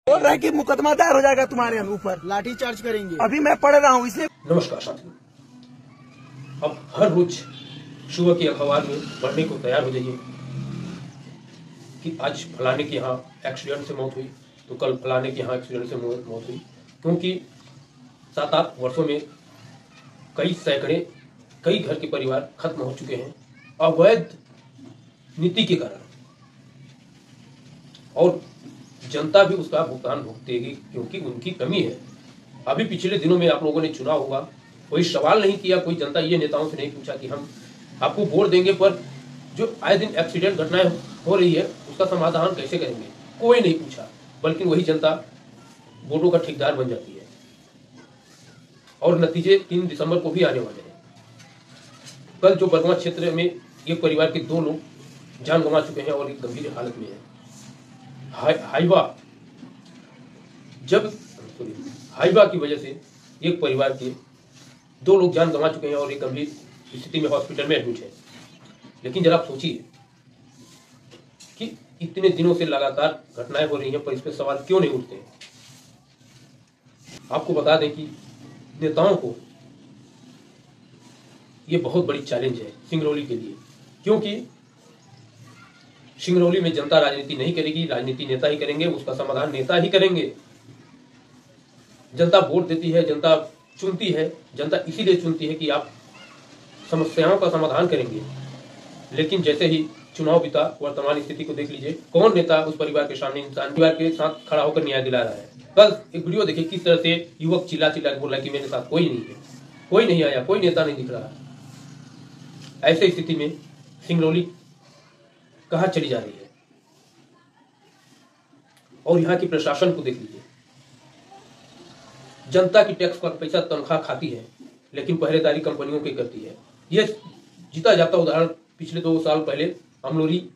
बोल रहे हैं कि मुकदमा दायर हो जाएगा तुम्हारे ऊपर, लाठी चार्ज करेंगे। अभी मैं पढ़ रहा हूँ इसलिए। नमस्कार साथियों, अब हर रोज सुबह की अखबार में पढ़ने को तैयार हो जाइए कि आज फलाने के यहाँ एक्सीडेंट से मौत हुई, तो कल फलाने के यहाँ एक्सीडेंट से मौत हुई। क्योंकि 7-8 वर्षों में कई सैकड़े कई घर के परिवार खत्म हो चुके हैं अवैध नीति के कारण, और जनता भी उसका भुगतान भुगतेगी क्योंकि उनकी कमी है। अभी पिछले दिनों में आप लोगों ने चुना होगा, कोई सवाल नहीं किया, कोई जनता ये नेताओं से नहीं पूछा कि हम आपको वोट देंगे पर जो आए दिन एक्सीडेंट घटनाएं हो रही है उसका समाधान कैसे करेंगे, कोई नहीं पूछा। बल्कि वही जनता वोटों का ठेकेदार बन जाती है और नतीजे 3 दिसंबर को भी आने वाले हैं। कल जो बरगवा क्षेत्र में एक परिवार के 2 लोग जान गंवा चुके हैं और एक गंभीर हालत में है। हाइवा की वजह से एक परिवार के 2 लोग जान गंवा चुके हैं और एक गंभीर स्थिति में हॉस्पिटल में एडमिट है। लेकिन जरा आप सोचिए कि इतने दिनों से लगातार घटनाएं हो रही हैं पर इस पर सवाल क्यों नहीं उठते। आपको बता दें कि नेताओं को ये बहुत बड़ी चैलेंज है सिंगरौली के लिए, क्योंकि सिंगरौली में जनता राजनीति नहीं करेगी, राजनीति नेता ही करेंगे, उसका समाधान नेता ही करेंगे। जनता वोट देती है, जनता चुनती है, जनता इसीलिए चुनती है कि आप समस्याओं का समाधान करेंगे। लेकिन जैसे ही चुनाव बीता, वर्तमान स्थिति को देख लीजिए, कौन नेता उस परिवार के सामने इंसान परिवार के साथ खड़ा होकर न्याय दिला रहा है। कल एक वीडियो देखिए किस तरह से युवक चिल्ला चिल्ला के बोल रहा है कि मेरे साथ कोई नहीं है, कोई नहीं आया, कोई नेता नहीं दिख रहा। ऐसे स्थिति में सिंगरौली कहाँ चली जा रही है। और यहाँ की प्रशासन को देख लीजिए, जनता की टैक्स का पैसा तनख्वाह खाती है लेकिन पहरेदारी कंपनियों की करती है। यह जीता जाता उदाहरण पिछले 2 साल पहले अमलोरी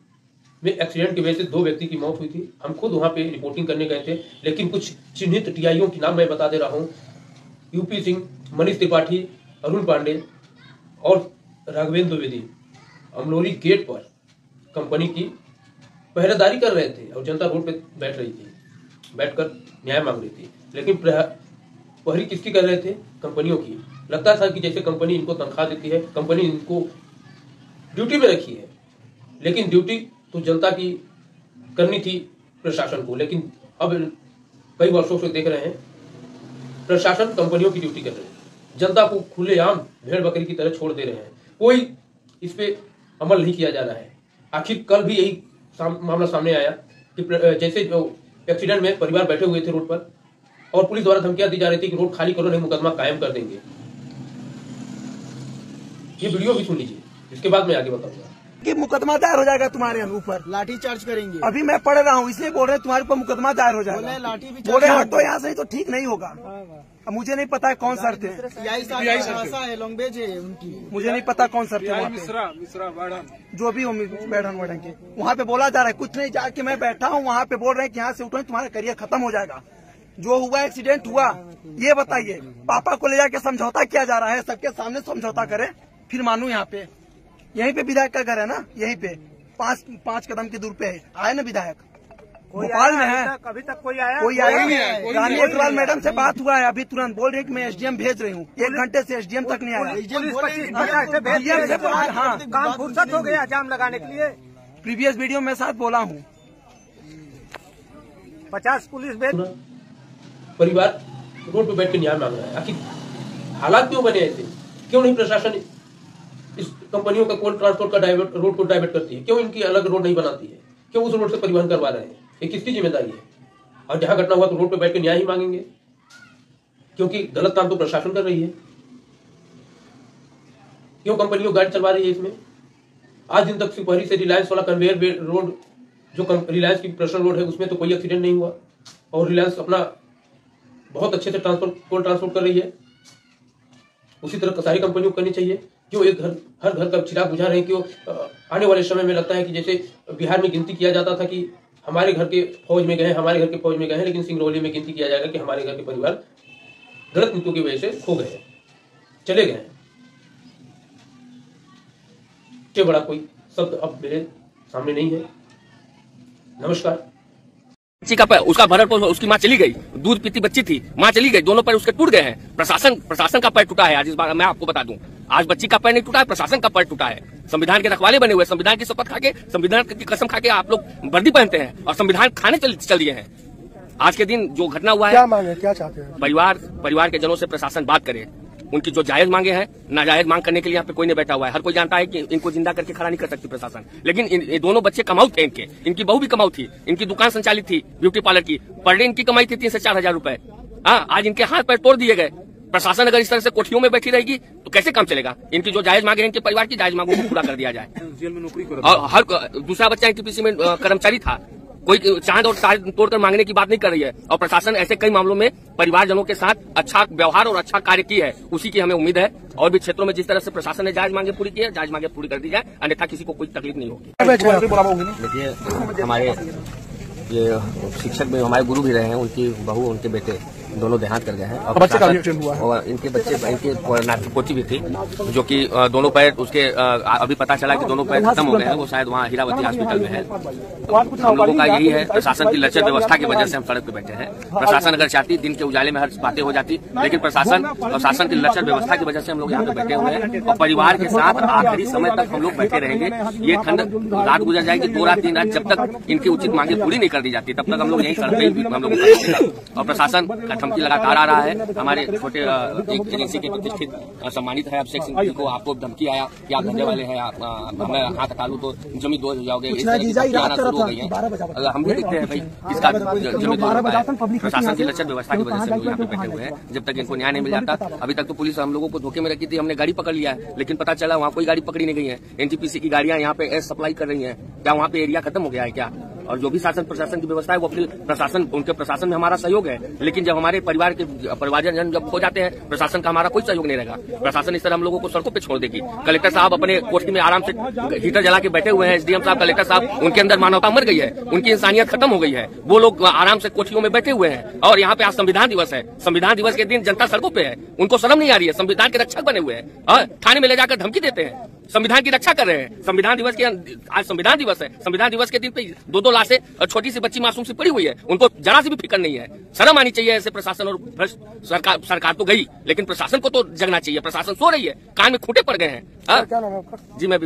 में एक्सीडेंट की वजह से 2 व्यक्ति की मौत हुई थी। हम खुद वहां पे रिपोर्टिंग करने गए थे, लेकिन कुछ चिन्हित टीआईओ की नाम मैं बता दे रहा हूं, यूपी सिंह, मनीष त्रिपाठी, अरुण पांडे और राघवेंद्र द्विवेदी अमलोरी गेट पर कंपनी की पहरेदारी कर रहे थे और जनता रोड पे बैठ रही थी, बैठकर न्याय मांग रही थी। लेकिन पहरी किसकी कर रहे थे? कंपनियों की। लगता था कि जैसे कंपनी इनको तनख्वाह देती है, कंपनी इनको ड्यूटी में रखी है, लेकिन ड्यूटी तो जनता की करनी थी प्रशासन को। लेकिन अब कई वर्षों से देख रहे हैं प्रशासन कंपनियों की ड्यूटी कर रहे हैं, जनता को खुलेआम भेड़ बकरी की तरह छोड़ दे रहे हैं। कोई इस पे अमल नहीं किया जा रहा है। आखिर कल भी यही मामला सामने आया कि जैसे जो एक्सीडेंट में परिवार बैठे हुए थे रोड पर और पुलिस द्वारा धमकियां दी जा रही थी कि रोड खाली करो नहीं मुकदमा कायम कर देंगे। ये वीडियो भी सुन लीजिए, इसके बाद मैं आगे बताऊंगा कि मुकदमा दायर हो जाएगा तुम्हारे ऊपर, लाठी चार्ज करेंगे। अभी मैं पढ़ रहा हूँ इसलिए बोल रहे हैं तुम्हारे ऊपर मुकदमा दायर हो जाएगा। लाठी भी बोले हटो यहाँ से, तो ठीक नहीं होगा। अब मुझे नहीं पता है कौन सर थे, है लैंग्वेज है उनकी, मुझे नहीं पता कौन सर थे। मिश्रा जो भी हो बैठन वैठन के वहाँ पे बोला जा रहा है कुछ नहीं, जाके मैं बैठा हूँ वहाँ पे बोल रहे हैं कि यहाँ से उठो तुम्हारा करियर खत्म हो जाएगा। जो हुआ एक्सीडेंट हुआ, ये बताइए पापा को ले जाके समझौता किया जा रहा है, सबके सामने समझौता करे फिर मानू। यहाँ पे यहीं पे विधायक का घर है ना, यहीं पे 5 कदम की दूर पे है। आए ना विधायक, भोपाल में है, अभी तक कोई आया नहीं है। रानी अग्रवाल मैडम से बात हुआ है, अभी तुरंत बोल रहे हैं कि मैं एसडीएम भेज रही हूँ। 1 घंटे से एसडीएम तक नहीं आया। हाँ, काम फुर्सत हो गया जाम लगाने के लिए। प्रीवियस वीडियो में साथ बोला हूँ 50 पुलिस भेज। परिवार रोड पे बैठ के न्याय मांग रहा है। आखिर हालात क्यों बने ऐसे? क्यों नहीं प्रशासन इस कंपनियों का कोल ट्रांसपोर्ट का रोड को डाइवर्ट करती है? क्यों इनकी अलग रोड नहीं बनाती है? क्यों उस रोड से परिवहन करवा रहे हैं? ये किसकी जिम्मेदारी है? और जहां घटना हुआ तो रोड पे बैठ के न्याय ही मांगेंगे, क्योंकि गलत काम तो प्रशासन कर रही है। क्यों कंपनियों गाड़ी चलवा रही है इसमें? आज दिन तक सिपहरी से रिलायंस वाला कन्वेयर रोड, जो रिलायंस की पर्सनल रोड है, उसमें तो कोई एक्सीडेंट नहीं हुआ और रिलायंस अपना बहुत अच्छे से कोल ट्रांसपोर्ट कर रही है। उसी तरह सारी कंपनियों को करनी चाहिए। क्यों हर घर का चिराग बुझा रहे हैं? क्यों आने वाले समय में लगता है कि जैसे बिहार में गिनती किया जाता था कि हमारे घर के फौज में गए, हमारे घर के फौज में गए हैं, लेकिन सिंगरौली में गिनती किया जाएगा कि हमारे घर के परिवार गलत नीतियों की वजह से खो गए हैं, चले गए हैं। इससे बड़ा कोई शब्द अब मेरे सामने नहीं है। नमस्कार। बच्ची का पैर, उसका भरण पोषण, उसकी माँ चली गई, दूध पीती बच्ची थी, माँ चली गई, दोनों पैर उसके टूट गए हैं। प्रशासन का पैर टूटा है। आज इस बार मैं आपको बता दूं, आज बच्ची का पैर नहीं टूटा है, प्रशासन का पैर टूटा है। संविधान के रखवाले बने हुए, संविधान की शपथ खाके, संविधान की कसम खाके आप लोग वर्दी पहनते हैं और संविधान खाने चल दिए हैं। आज के दिन जो घटना हुआ है, क्या मांगे, क्या चाहते हैं? परिवार के जनों से प्रशासन बात करे। उनकी जो जायज मांगे हैं, नाजायज मांग करने के लिए यहाँ पे कोई नहीं बैठा हुआ है। हर कोई जानता है कि इनको जिंदा करके खड़ा नहीं कर सकती प्रशासन, लेकिन ये दोनों बच्चे कमाऊ थे, इनकी बहू भी कमाऊ थी, इनकी दुकान संचालित थी ब्यूटी पार्लर की, पर डे इनकी कमाई थी 3 से 4 हजार रुपए। हाँ, आज इनके हाथ पैर तोड़ दिए गए। प्रशासन अगर इस तरह से कोठियों में बैठी रहेगी तो कैसे काम चलेगा? इनकी जो जायज मांगे हैं, इनके परिवार की जायज मांगों को पूरा कर दिया जाए। जेल में नौकरी और हर दूसरा बच्चा एनटीपीसी में कर्मचारी था। कोई चांद और तार तोड़कर मांगने की बात नहीं कर रही है और प्रशासन ऐसे कई मामलों में परिवारजनों के साथ अच्छा व्यवहार और अच्छा कार्य की है, उसी की हमें उम्मीद है। और भी क्षेत्रों में जिस तरह से प्रशासन ने जायज मांगे पूरी की है, जायज मांगे पूरी कर दी जाए, अन्यथा किसी को कोई तकलीफ नहीं होगी। देखिए, हमारे ये शिक्षक में हमारे गुरु भी रहे हैं, उनकी बहू उनके बेटे दोनों देहांत कर गए हैं और बच्चे का एक्सीडेंट हुआ है और इनके पोती भी थी, जो कि दोनों पैर उसके अभी पता चला कि दोनों पैर खत्म हो गए हैं। वो शायद वहाँ हीरावती हॉस्पिटल में है। हम लोगों का यही है, प्रशासन की लचर व्यवस्था की वजह से हम सड़क पे बैठे हैं। प्रशासन अगर चाहती, दिन के उजाले में हर बातें हो जाती, लेकिन प्रशासन की लचर व्यवस्था की वजह से हम लोग यहाँ पे बैठे हुए हैं और परिवार के साथ आखिरी समय तक हम लोग बैठे रहेंगे। ये ठंड रात गुजर जाएगी, 2 रात 3 रात, जब तक इनकी उचित मांगे पूरी नहीं कर दी जाती, तब तक हम लोग यही करते हम लोग। और प्रशासन धमकी लगातार आ रहा है। हमारे छोटे एक एजेंसी के प्रतिष्ठित सम्मानित है अभिषेक सिंह जी को, आपको धमकी आया कि आप धंधे वाले हैं, आप हमें हाथ हटा लूं तो जमीन 2 हो जाओगे, इस तरह की आना शुरू हो गई है। हम भी देखते हैं भाई इसका जमीन 2 होता है। प्रशासन की लचर व्यवस्था की वजह से लोग यहाँ पे बैठे हुए हैं। जब तक इनको न्याय नहीं मिल जाता, अभी तक तो पुलिस हम लोगों को धोखे में रखी थी, हमने गाड़ी पकड़ लिया है, लेकिन पता चला वहाँ कोई गाड़ी पकड़ी नहीं गई है। एनटीपीसी की गाड़ियां यहाँ पे सप्लाई कर रही है। क्या वहाँ पे एरिया खत्म हो गया है क्या? और जो भी शासन प्रशासन की व्यवस्था है वो अपनी उनके प्रशासन में हमारा सहयोग है, लेकिन जब हमारे परिवारजन जब खो जाते हैं, प्रशासन का हमारा कोई सहयोग नहीं रहेगा। प्रशासन इस तरह हम लोगों को सड़कों पे छोड़ देगी। कलेक्टर साहब अपने कोठी में आराम से हीटर जला के बैठे हुए हैं। एसडीएम साहब, कलेक्टर साहब, उनके अंदर मानवता मर गई है, उनकी इंसानियत खत्म हो गई है। वो लोग आराम से कोठियों में बैठे हुए हैं और यहाँ पे आज संविधान दिवस है। संविधान दिवस के दिन जनता सड़कों पे है, उनको शर्म नहीं आ रही है। संविधान के रक्षक बने हुए हैं, थाने में ले जाकर धमकी देते हैं, संविधान की रक्षा कर रहे हैं। संविधान दिवस के आज संविधान दिवस है, संविधान दिवस के दिन पे 2 लाशें और छोटी सी बच्ची मासूम सी पड़ी हुई है, उनको जरा सी भी फिक्र नहीं है। शर्म आनी चाहिए ऐसे प्रशासन और भ्रष्ट सरकार तो गई, लेकिन प्रशासन को तो जगना चाहिए। प्रशासन सो रही है, कान में खूंटे पड़ गए हैं। जी मैं